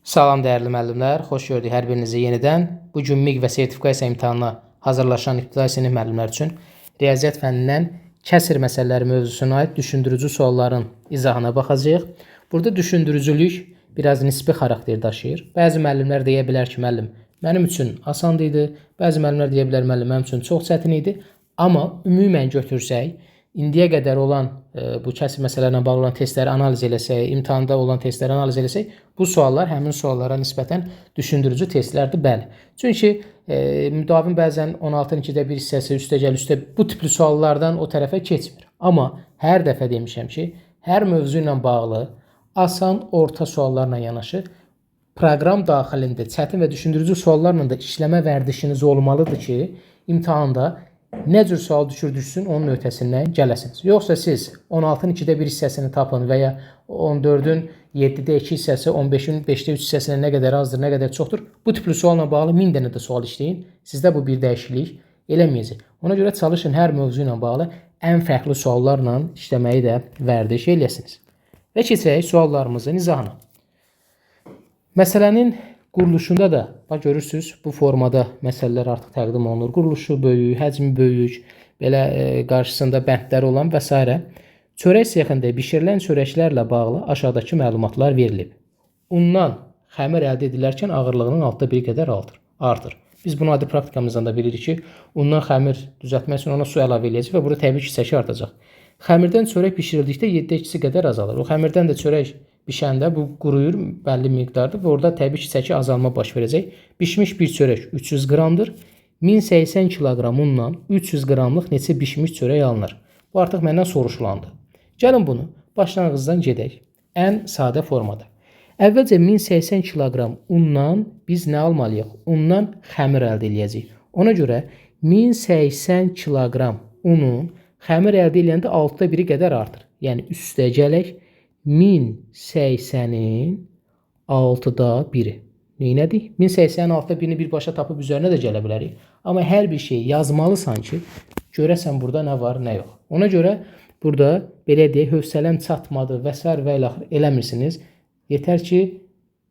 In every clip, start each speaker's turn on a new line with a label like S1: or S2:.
S1: Salam dəyərli müəllimlər, xoş gördük hər birinizi yenidən. Bu gün MİQ və sertifikasiya imtahanına hazırlaşan ibtidai sinif müəllimlər üçün riyaziyyat fənnindən kəsr məsələləri mövzusuna aid düşündürücü sualların izahına baxacağıq. Burada düşündürücülük biraz nisbi xarakter daşıyır. Bəzi müəllimlər deyə bilər ki, müəllim, mənim üçün asan idi. Bəzi müəllimlər deyə bilər, müəllim, mənim üçün çox çətin idi. Amma ümumən götürsək, indiyə qədər olan bu kəsr məsələlərlə bağlı olan testləri analiz eləsək, imtahanda olan testləri analiz eləsək, bu suallar həmin suallara nisbətən düşündürücü testlərdir, bəli. Çünki müdavim bəzən 16-nın 2də 1 hissəsi, üstəgəl üstə bu tipli suallardan o tərəfə keçmir. Amma hər dəfə demişəm ki, hər mövzu ilə bağlı asan, orta suallarla yanaşı proqram daxilində çətin və düşündürücü suallarla da işləmə vərdişiniz olmalıdır ki, imtahanda nə cür sual düşsün, onun ötəsindən gələsiniz. Yoxsa siz 16-nın 2də 1 hissəsini tapın və ya 14-ün 7də 2 hissəsi, 15-in 5də 3 hissəsinə nə qədər azdır, nə qədər çoxdur. Bu tipli sualla bağlı 1000 dənə də sual işləyin. Sizdə bu bir dəyişiklik eləməyəcək. Ona görə çalışın hər mövzu ilə bağlı ən fərqli suallarla işləməyi də vərdiş eləyəsiniz. Və keçək suallarımızın izahına. Məsələnin quruluşunda da, bax görürsünüz, bu formada məsələlər artıq təqdim olunur. Quruluşu böyük, həcmi böyük, belə qarşısında bəndlər olan və s. Çörək sexində bişirilən çörəklərlə bağlı aşağıdakı məlumatlar verilib. Undan xəmir əldə edilərkən ağırlığının 1/6 qədər artır. Biz bunu adi praktikamızdan da bilirik ki, undan xəmir düzəltmək üçün ona su əlavə edəcək və burada təbii ki, çəki artacaq. Xəmirdən çörək bişirildikdə 7də 2-si qədər azalır. O xəmirdən də çörək bişəndə bu quruyur bəlli miqdarda və orada təbii ki, çəki azalma baş verəcək. Bişmiş bir çörək 300 qramdır. 1080 kiloqram unla 300 qramlıq neçə bişmiş çörək alınır? Bu artıq məndən soruşulandı. Gəlin bunu başlanğıcdan gedək. Ən sadə formada. Əvvəlcə 1080 kiloqram undan biz nə almalıyıq? Undan xəmir əldə edəcəyik. Ona görə 1080 kiloqram unun xəmir əldə edəndə 6da 1-i qədər artır. Yəni üstə gələk 1080-in 6da 1-i. Neynədik? 1080-in 6da 1-ni birbaşa tapıb üzərinə də gələ bilərik. Amma hər bir şeyi yazmalısan ki, görəsən burada nə var, nə yox. Ona görə burada belə deyək, hövsələm çatmadı və s. və ilə eləmirsiniz. Yetər ki,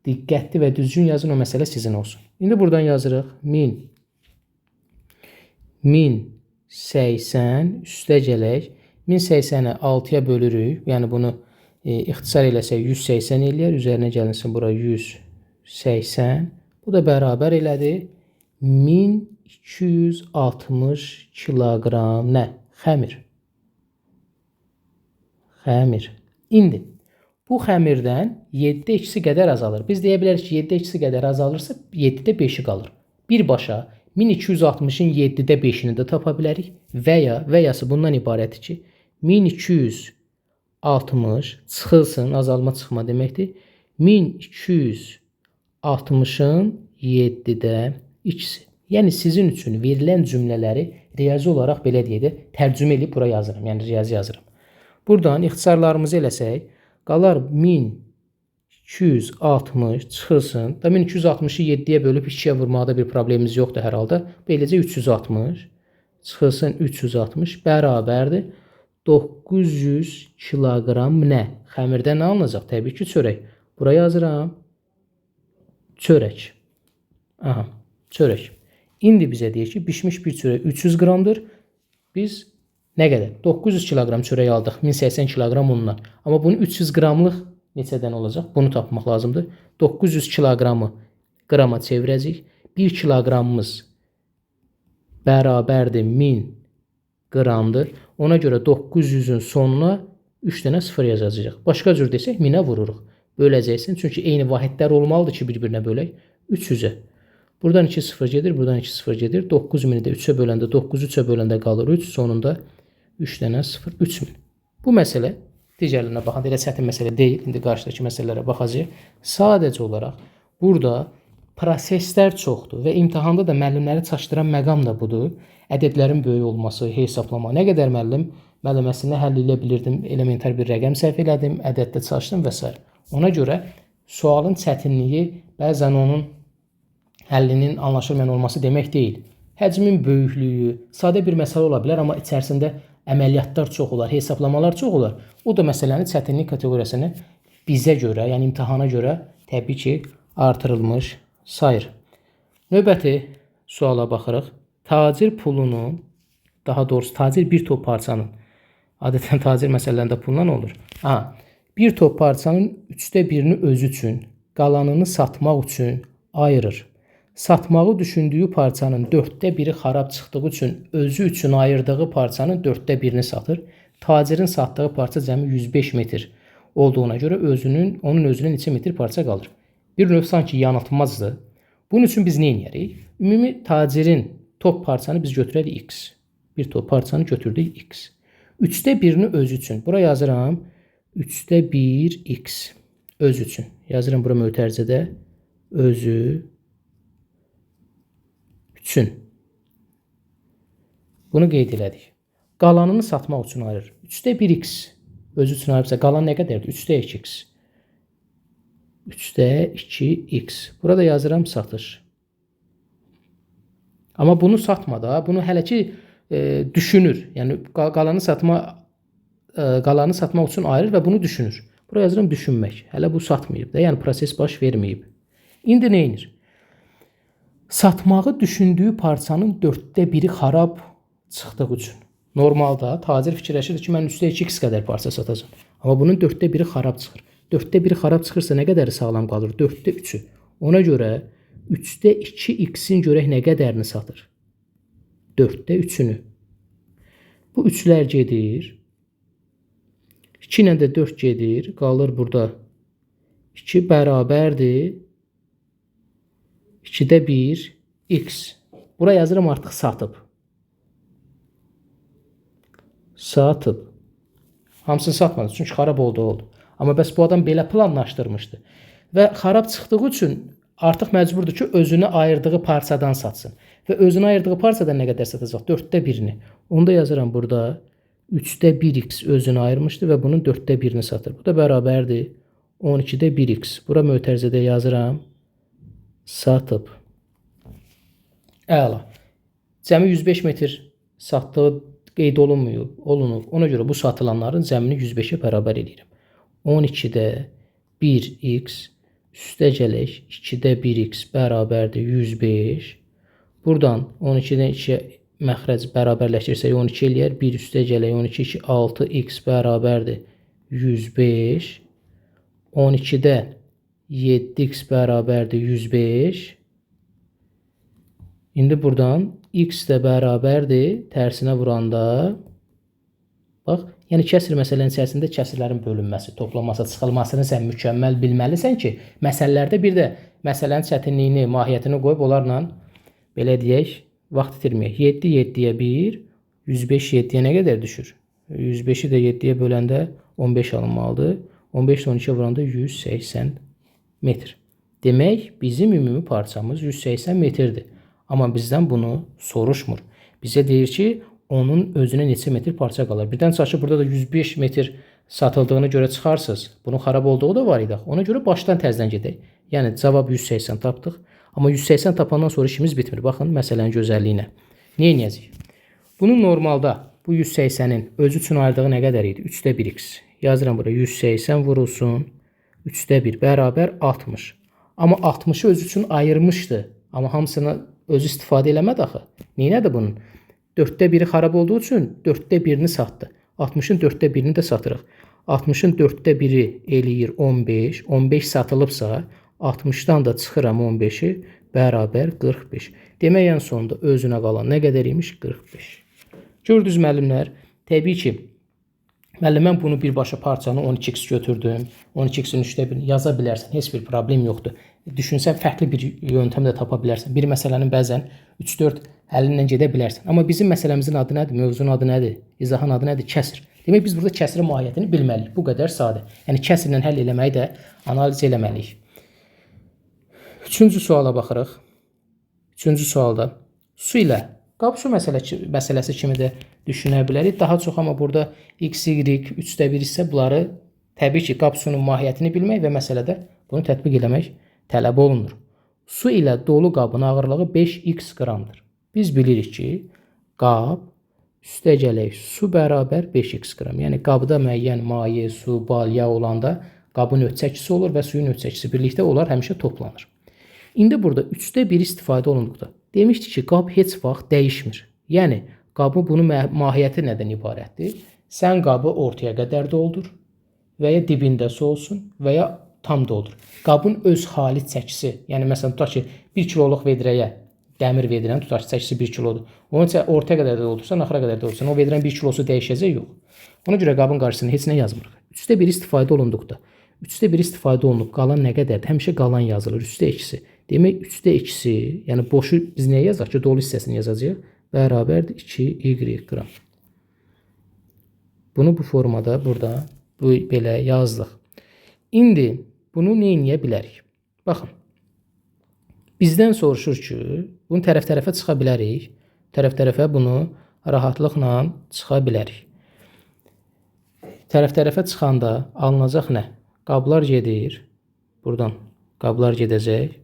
S1: diqqətli və düzgün yazın, o məsələ sizin olsun. İndi buradan yazırıq 1080 üstə gələk. 1080-i 6-ya bölürük. Yəni bunu ixtisar eləsək 180 eləyər. Üzərinə gəlinsin bura 180. Bu da bərabər elədi 1260 kiloqram nə? Xəmir. İndi bu xəmirdən 7də 2-si qədər azalır. Biz deyə bilərik ki, 7də 2-si qədər azalırsa 7də 5-i qalır. Birbaşa 1260-ın 7də 5-ini də tapa bilərik və yası bundan ibarətdir ki, 1260 çıxılsın, azalma çıxma deməkdir. 1260-ın 7də 2-si. Yəni sizin üçün verilən cümlələri riyazi olaraq belə deyək də tərcümə edib bura yazıram. Yəni riyazi yazıram. Buradan ixtisarlarımızı eləsək, qalar 1260 çıxılsın. Da 1260-ı 7-yə bölüb 2-yə vurmaqda bir problemimiz yoxdur hər halda. Beləcə 360 çıxılsın 360 bərabərdir 900 kiloqram nə? Xəmirdən nə alınacaq? Təbii ki, çörək. Bura yazıram. Çörək. Aha, çörək. İndi bizə deyir ki, bişmiş bir çörək 300 qramdır. Biz nə qədər? 900 kiloqram çörək aldıq 1080 kiloqram undan. Amma bunu 300 qramlıq neçədən olacaq? Bunu tapmaq lazımdır. 900 kiloqramı qrama çevirəcəyik. 1 kiloqramımız bərabərdir 1000 qramdır. Ona görə 900-ün sonuna 3 dənə 0 yazacağıq. Başqa cür desək 1000-ə vururuq. Böləcəksin. Çünki eyni vahidlər olmalıdır ki, bir-birinə bölək. 300-ə. Buradan 2 0 gedir, buradan 2 0 gedir. 9000-i də 3-ə böləndə, 9 3-ə böləndə qalır 3. Sonunda 3 dənə 0, 3000. Bu məsələ digərlərinə baxanda elə çətin məsələ deyil. İndi qarşıdakı məsələlərə baxacağıq. Sadəcə olaraq burada proseslər çoxdur və imtahanda da müəllimləri çaşdıran məqam da budur. Ədədlərin böyük olması, hesablama. Nə qədər müəlliməsində həll edə bilirdim, elementar bir rəqəm səhv elədim, ədəddə çalışdım və s. Ona görə sualın çətinliyi bəzən onun həllinin anlaşılmayan olması demək deyil. Həcmin böyüklüyü, sadə bir məsələ ola bilər, amma içərisində əməliyyatlar çox olar, hesablamalar çox olar. O da məsələnin çətinlik kateqoriyasını bizə görə, yəni imtahana görə təbii ki, artırılmış sayır. Növbəti suala baxırıq. Tacir pulunun, daha doğrusu tacir bir top parçanın, adətən tacir məsələlərində pulla olur. Bir top parçanın 1/3-ünü özü üçün, qalanını satmaq üçün ayırır. Satmağı düşündüyü parçanın 1/4-ü xarab çıxdığı üçün özü üçün ayırdığı parçanın 1/4-ünü satır. Tacirin satdığı parça cəmi 105 metr olduğuna görə onun özünün neçə metr parça qalır? Bir növ sanki yanıltmazdır. Bunun üçün biz nə edərik? Ümumi tacirin top parçanı biz götürərik x. Bir top parçanı götürdük x. 1/3-ünü özü üçün. Bura yazıram. 1/3 x. Öz üçün. Yazıram bura mötərizədə. Özü üçün. Bunu qeyd elədik. Qalanını satmaq üçün ayırır. 1/3 x. Özü üçün ayırırsa qalan nə qədərdir? 3/2x. 3/2x. Burada yazıram satış. Amma bunu satmadı. Bunu hələ ki düşünür. Yəni qalanı satmaq üçün ayırır və bunu düşünür. Buraya yazıram düşünmək. Hələ bu satmayıb da. Yəni proses baş verməyib. İndi nə edir? Satmağı düşündüyü parçanın 1/4-ü xarab çıxdığı üçün. Normalda tacir fikirləşir ki, mən 3/2x qədər parça satacağam. Amma bunun 1/4-ü xarab çıxır. 1/4-ü xarab çıxırsa nə qədəri sağlam qalır? 1/4-ü. Ona görə 3/2x-in görək nə qədərini satır? 1/4-ünü. Bu 3-lər gedir. 2 ilə də 4 gedir. Qalır burada 2 bərabərdir. 2/1 x. Bura yazıram artıq satıb. Satıb. Hamısını satmadı. Çünki xarab oldu. Amma bəs bu adam belə planlaşdırmışdı. Və xarab çıxdığı üçün artıq məcburdur ki, özünü ayırdığı parçadan satsın. Və özünü ayırdığı parçadan nə qədər satacaq? 1/4-ünü. Onda yazıram burada 3/1x özünü ayırmışdı və bunun 1/4-ünü satır. Bu da bərabərdir 12/1x. Bura mötərizədə yazıram. Satıb. Əla. Cəmi 105 metr satdığı qeyd olunmuyor. Ona görə bu satılanların cəmini 105-ə bərabər edirəm. 12/1x üstəgələk 2/1x bərabərdir 105. Buradan 12-dən 2-yə məxrəc bərabərləşirsək 12 eləyər. 1 üstəgələk 12, 2, 6x bərabərdir 105. 12-də 7x bərabərdir 105. İndi buradan x də bərabərdir tərsinə vuranda. Bax, yəni kəsr məsələnin içərisində kəsrlərin bölünməsi, toplanması, çıxılmasını sən mükəmməl bilməlisən ki, məsələlərdə bir də məsələnin çətinliyini, mahiyyətini qoyub onlarla belə deyək, vaxt itirməyək. 7 7-yə 1, 105 7-yə nə qədər düşür? 105-i də 7-yə böləndə 15 alınmalıdır. 15 12-yə vuranda 180 metr. Demək, bizim ümumi parçamız 180 metrdir. Amma bizdən bunu soruşmur. Bizə deyir ki, onun özünə neçə metr parça qalır. Birdən çıxır burada da 105 metr satıldığını görə çıxarsınız. Bunun xarab olduğu da var idi. Ona görə başdan təzədən gedək. Yəni cavab 180 tapdıq. Amma 180 tapandan sonra işimiz bitmir. Baxın məsələnin gözəlliyinə. Nə edəcəyik? Bunun normalda bu 180-in özü üçün ayırdığı nə qədər idi? 3/1x. Yazıram bura 180 vurulsun 3/1 bərabər 60. Amma 60-ı özü üçün ayırmışdı. Amma hamısını özü istifadə eləmədi axı. Neynədir bunun? 4/1-i xarab olduğu üçün 4/1-ni satdı. 60-ın 4/1-ni də satırıq. 60-ın 4/1-i eləyir 15. 15 satılıbsa 60-dan da çıxıram 15-i bərabər 45. Demək ən sonunda özünə qalan nə qədər imiş? 45. Gördünüz müəllimlər? Təbii ki, müəllim mən bunu birbaşa parçanı 12x götürdüm. 12x-in 3/1 yaza bilərsən. Heç bir problem yoxdur. Düşünsən fərqli bir yöntəm də tapa bilərsən. Bir məsələnin bəzən 3-4 həllindən gedə bilərsən. Amma bizim məsələmizin adı nədir? Mövzunun adı nədir? İzahın adı nədir? Kəsr. Demək biz burada kəsrin mahiyyətini bilməliyik. Bu qədər sadə. Yəni kəsrlə həll eləməyi də analiz eləməliyik. Üçüncü suala baxırıq. Üçüncü sualda su ilə qab su məsələsi kimi də düşünə bilərik. Daha çox amma burada x, y, 3/1 isə bunları təbii ki, qab sunun mahiyyətini bilmək və məsələdə bunu tətbiq eləmək tələb olunur. Su ilə dolu qabın ağırlığı 5x qramdır. Biz bilirik ki, qab üstəgələk su bərabər 5x qram. Yəni qabda müəyyən maye, su, bal, yağ olanda qabın öz çəkisi olur və suyun öz çəkisi birlikdə onlar həmişə toplanır. İndi burada 3də 1 istifadə olunduqda demişdik ki, qab heç vaxt dəyişmir. Yəni qabın bunun mahiyyəti nədən ibarətdir? Sən qabı ortaya qədər doldur və ya dibində su olsun və ya tam doldur. Qabın öz xaliç çəkisi, yəni məsələn tutaq ki, 1 kiloluq vedrəyə dəmir vedrənin tutaq ki, çəkisi 1 kilodur. Onu ortaya qədər də doldursan, axıra qədər də doldursan, o vedrənin 1 kilosu dəyişəcək yox. Ona görə qabın qarşısına heç nə yazmırıq. 3də 1 istifadə olunduqda 3də 1 istifadə olunub qalan nə qədərdir? Həmişə qalan yazılır. 3də 2-si. Demək 3də 2-si, yəni boşu biz nəyə yazacaq ki, dolu hissəsini yazacağıq. Bərabərdir 2y qram. Bunu bu formada burada belə yazdıq. İndi bunu nə edə bilərik? Baxın. Bizdən soruşur ki, bunu tərəf-tərəfə çıxa bilərik. Tərəf-tərəfə bunu rahatlıqla çıxa bilərik. Tərəf-tərəfə çıxanda alınacaq nə? Qablar gedir. Buradan qablar gedəcək.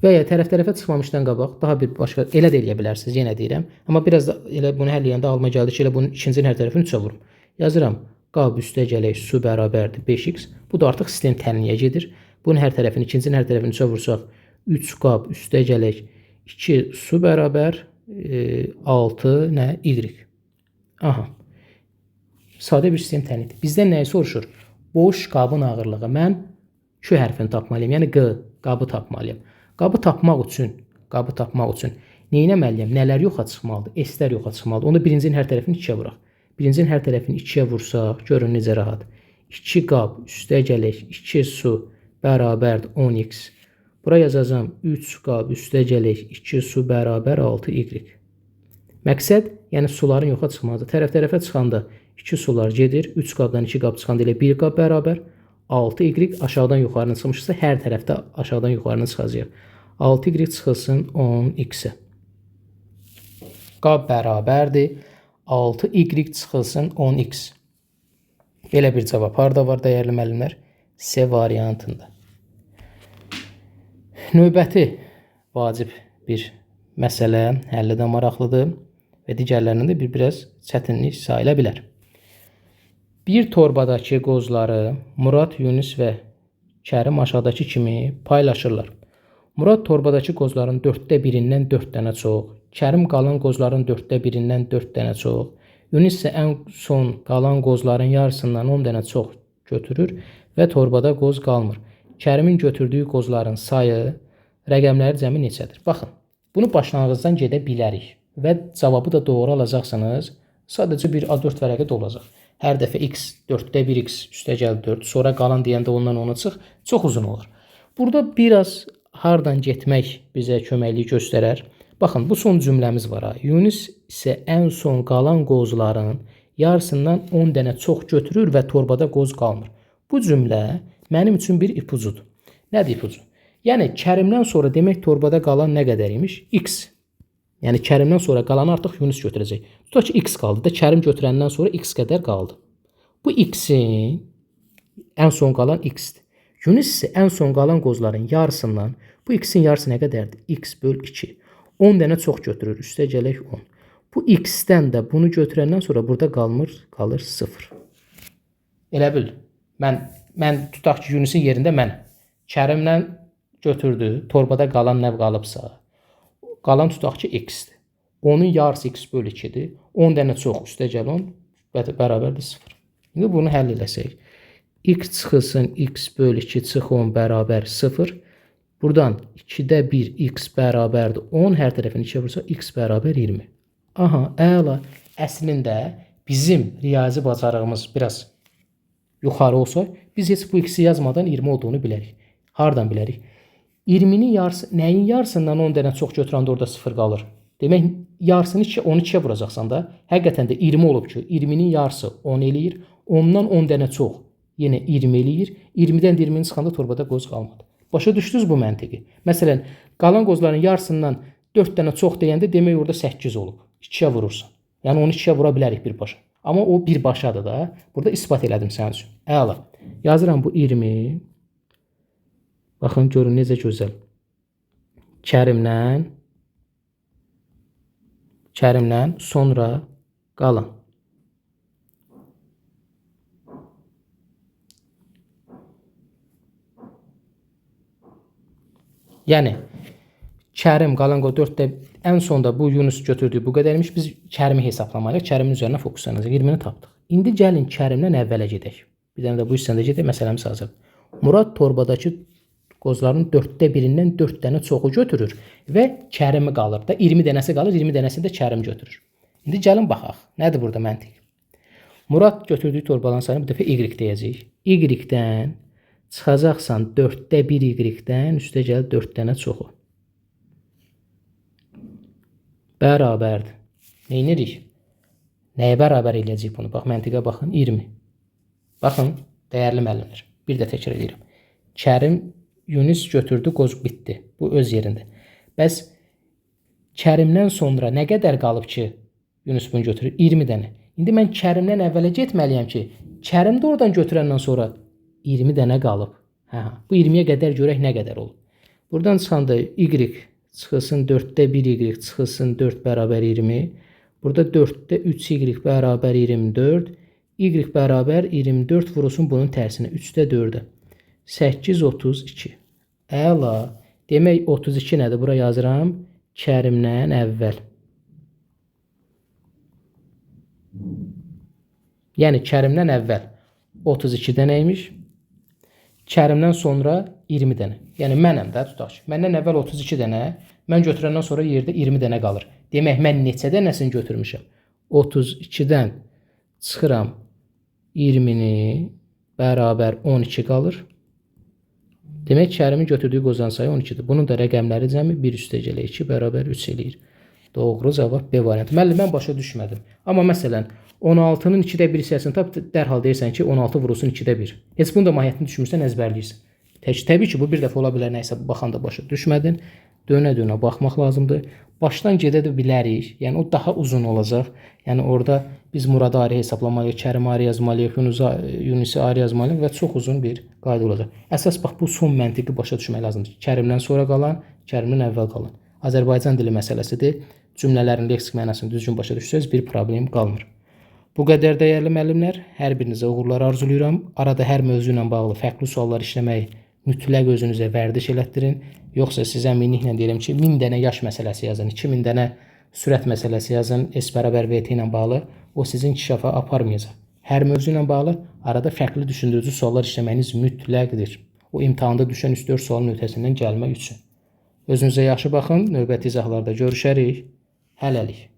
S1: Və ya tərəf-tərəfə çıxmamışdan qabaq daha bir başqa elə də eləyə bilərsiniz, yenə deyirəm. Amma biraz da elə bunu həll edəndə alma gəldi ki, elə bunun ikincinin hər tərəfini 3-ə vurum. Yazıram. Qab üstə gələk su bərabərdir 5x. Bu da artıq sistem tənliyə gedir. Bunun hər tərəfini, ikincinin hər tərəfini 3-ə vursaq 3 qab üstə gələk 2 su bərabər 6 nə? Y. Aha. Sadə bir sistem tənlidir. Bizdən nəyi soruşur? Boş qabın ağırlığı. Mən Q hərfini tapmalıyım. Yəni Q, qabı tapmalıyım. Qabı tapmaq üçün nə etməliyəm? Nələr yoxa çıxmalıdır? S-lər yoxa çıxmalıdır. Onda birincinin hər tərəfini 2-yə vuraq. Birincinin hər tərəfini 2-yə vursaq, görün necə rahat. 2 qab üstə gələk 2 su bərabərdir 10x. Bura yazacağım 3 qab üstə gələk 2 su bərabər 6y. Məqsəd, yəni suların yoxa çıxmalıdır. Tərəf-tərəfə çıxanda 2 sular gedir. 3 qabdan 2 qab çıxanda elə 1 qab bərabər 6y aşağıdan yuxarına çıxmışsa hər tərəfdə aşağıdan yuxarına çıxacaq. 6y çıxılsın 10x-ə. Qab bərabərdir 6y çıxılsın 10x. Belə bir cavab harda var dəyərli müəllimlər? C variantında. Növbəti vacib bir məsələ, həlli də maraqlıdır və digərlərinin də biraz çətinlik sayıla bilər. Bir torbadakı qozları Murad, Yunus və Kərim aşağıdakı kimi paylaşırlar. Murad torbadakı qozların 4də 1-dən 4 dənə çox, Kərim qalan qozların 4də 1-dən 4 dənə çox, Yunus isə ən son qalan qozların yarısından 10 dənə çox götürür və torbada qoz qalmır. Kərimin götürdüyü qozların sayı, rəqəmləri cəmi neçədir? Baxın, bunu başlanğıcdan gedə bilərik və cavabı da doğru alacaqsınız. Sadəcə bir A4 vərəqə olacaq. Hər dəfə x 4də 1x üstə gəl 4, sonra qalan deyəndə ondan 10-a çıx, çox uzun olur. Burada biraz hardan getmək bizə köməklik göstərər. Baxın, bu son cümləmiz var. Yunus isə ən son qalan qozların yarısından 10 dənə çox götürür və torbada qoz qalmır. Bu cümlə mənim üçün bir ipucudur. Nədir ipucu? Yəni, Kərimdən sonra demək torbada qalan nə qədər imiş? X. Yəni, Kərimdən sonra qalanı artıq Yunus götürəcək. Tutaq ki, x qaldı da, Kərim götürəndən sonra x qədər qaldı. Bu x-in ən son qalan x-dir. Yunus isə ən son qalan qozların yarısından, bu x-in yarısı nə qədərdir? X böl 2. 10 dənə çox götürür, üstə gələk 10. Bu x-dən də bunu götürəndən sonra burada qalır 0. Elə bil, mən tutaq ki, Yunusun yerində mən Kərimdən götürdü, torbada qalan nə qalıbsa, qalan tutaq ki, x-dir. Onun yarısı x böl 2-dir. 10 dənə çox üstə gəl 10 bərabərdir 0. İndi bunu həll eləsək. X çıxılsın x böl 2 çıx 10 bərabər 0. Buradan 2də 1 x bərabərdir 10. Hər tərəfini 2-yə vursa x bərabər 20. Aha, əla. Əslində bizim riyazi bacarığımız biraz yuxarı olsa, biz heç bu x-i yazmadan 20 olduğunu bilərik. Hardan bilərik? 20-nin yarısı, nəyin yarısından 10 dənə çox götürəndə orada 0 qalır? Demək, yarısını 12-yə vuracaqsan da, həqiqətən də 20 olub ki, 20-nin yarısı 10 eləyir, ondan 10 dənə çox, yenə 20 eləyir, 20-dən 20-ni çıxanda torbada qoz qalmadı. Başa düşdünüz bu məntiqi? Məsələn, qalan qozların yarısından 4 dənə çox deyəndə, demək orada 8 olub, 2-yə vurursan. Yəni, onu 2-yə vura bilərik birbaşa. Amma o birbaşadır da, burada ispat elədim sənin üçün. Əla, yazıram bu 20, baxın, görün necə gözəl. Kərimdən sonra qalan. Yəni Kərim qalan 4-də ən sonda bu Yunus götürdüyü bu qədərmiş. Biz Kərimi hesablamalıyıq. Kərimin üzərinə fokuslanacaq. 20-ni tapdıq. İndi gəlin Kərimdən əvvələ gedək. Bir dənə də bu hissəndə gedək. Məsələmiz hazır. Murad torbadakı qozların 4-də birindən 4 dənə çoxu götürür və Kərimi qalır da 20 dənəsi qalır. 20 dənəsini də Kərim götürür. İndi gəlin baxaq. Nədir burada məntiq? Murad götürdüyü torbaların sayını bu dəfə Y deyəcəyik. Y-dən çıxacaqsan 4-də 1 Y-dən üstə gəl 4 dənə çoxu. Bərabərdir. Neyinirik? Nəyə bərabər eləyəcək bunu? Bax, məntiqə baxın. 20. Baxın, dəyərli müəllimlər. Bir də təkrar edirəm. Kərim Yunus götürdü, qoz bitdi. Bu öz yerində. Bəs Kərimdən sonra nə qədər qalıb ki, Yunus bunu götürür? 20 dənə. İndi mən Kərimdən əvvələ getməliyəm ki, Kərim də oradan götürəndən sonra 20 dənə qalıb. Bu 20-yə qədər görək nə qədər olur. Buradan çıxanda Y çıxılsın 4-də 1 Y çıxılsın 4 bərabər 20. Burada 4-də 3 Y bərabər 24. Y bərabər 24 vurulsun bunun tərsinə. 3-də 4-ə. 8, 32. Əla. Demək 32 nədir? Bura yazıram. Kərimdən əvvəl. Yəni Kərimdən əvvəl 32 dənəymiş. Kərimdən sonra 20 dənə. Yəni mənəm də tutaq ki. Məndən əvvəl 32 dənə, mən götürəndən sonra yerdə 20 dənə qalır. Demək mən neçə dənəsini götürmüşəm? 32-dən çıxıram 20-ni bərabər 12 qalır. Demək Kərimin götürdüyü qozan sayı 12-dir. Bunun da rəqəmləri cəmi 1 üstə gələ 2 bərabər 3 eləyir. Doğru cavab B variantı. Müəllim, mən başa düşmədim. Amma məsələn 16-nın 2-də 1 hissəsini tap, dərhal deyirsən ki 16 vurulsun 2-də 1. Heç bunun da mahiyyətini düşmürsən, əzbərləyirsən. Təbii ki, bu bir dəfə ola bilər, nəysə baxanda başa düşmədin. Dönə-dönə baxmaq lazımdır. Başdan gedə də bilərik. Yəni o daha uzun olacaq. Yəni orada biz Muradı ayrı hesablamalıyıq, Kərimi ayrı yazmalıyıq, Yunusi ayrı yazmalıyıq və çox uzun bir qayda olacaq. Əsas bax bu son məntiqi başa düşmək lazımdır. Kərimdən sonra qalan, Kərimdən əvvəl qalan. Azərbaycan dili məsələsidir. Cümlələrin leksik mənasını düzgün başa düşsəz bir problem qalmır. Bu qədər dəyərli müəllimlər, hər birinizə uğurlar arzulayıram. Arada hər mövzu ilə bağlı fərqli suallar işləməyi mütləq özünüzə vərdiş elətdirin. Yoxsa sizə minliklə deyirəm ki, 1000 dənə yaş məsələsi yazın, 2000 dənə sürət məsələsi yazın, S bərabər VT ilə bağlı. O sizin inkişafa aparmayacaq. Hər mövzu ilə bağlı arada fərqli düşündürücü suallar işləməyiniz mütləqdir. O imtahanda düşən 3-4 sualın ötəsindən gəlmək üçün. Özünüzə yaxşı baxın, növbəti izahlarda görüşərik. Hələlik.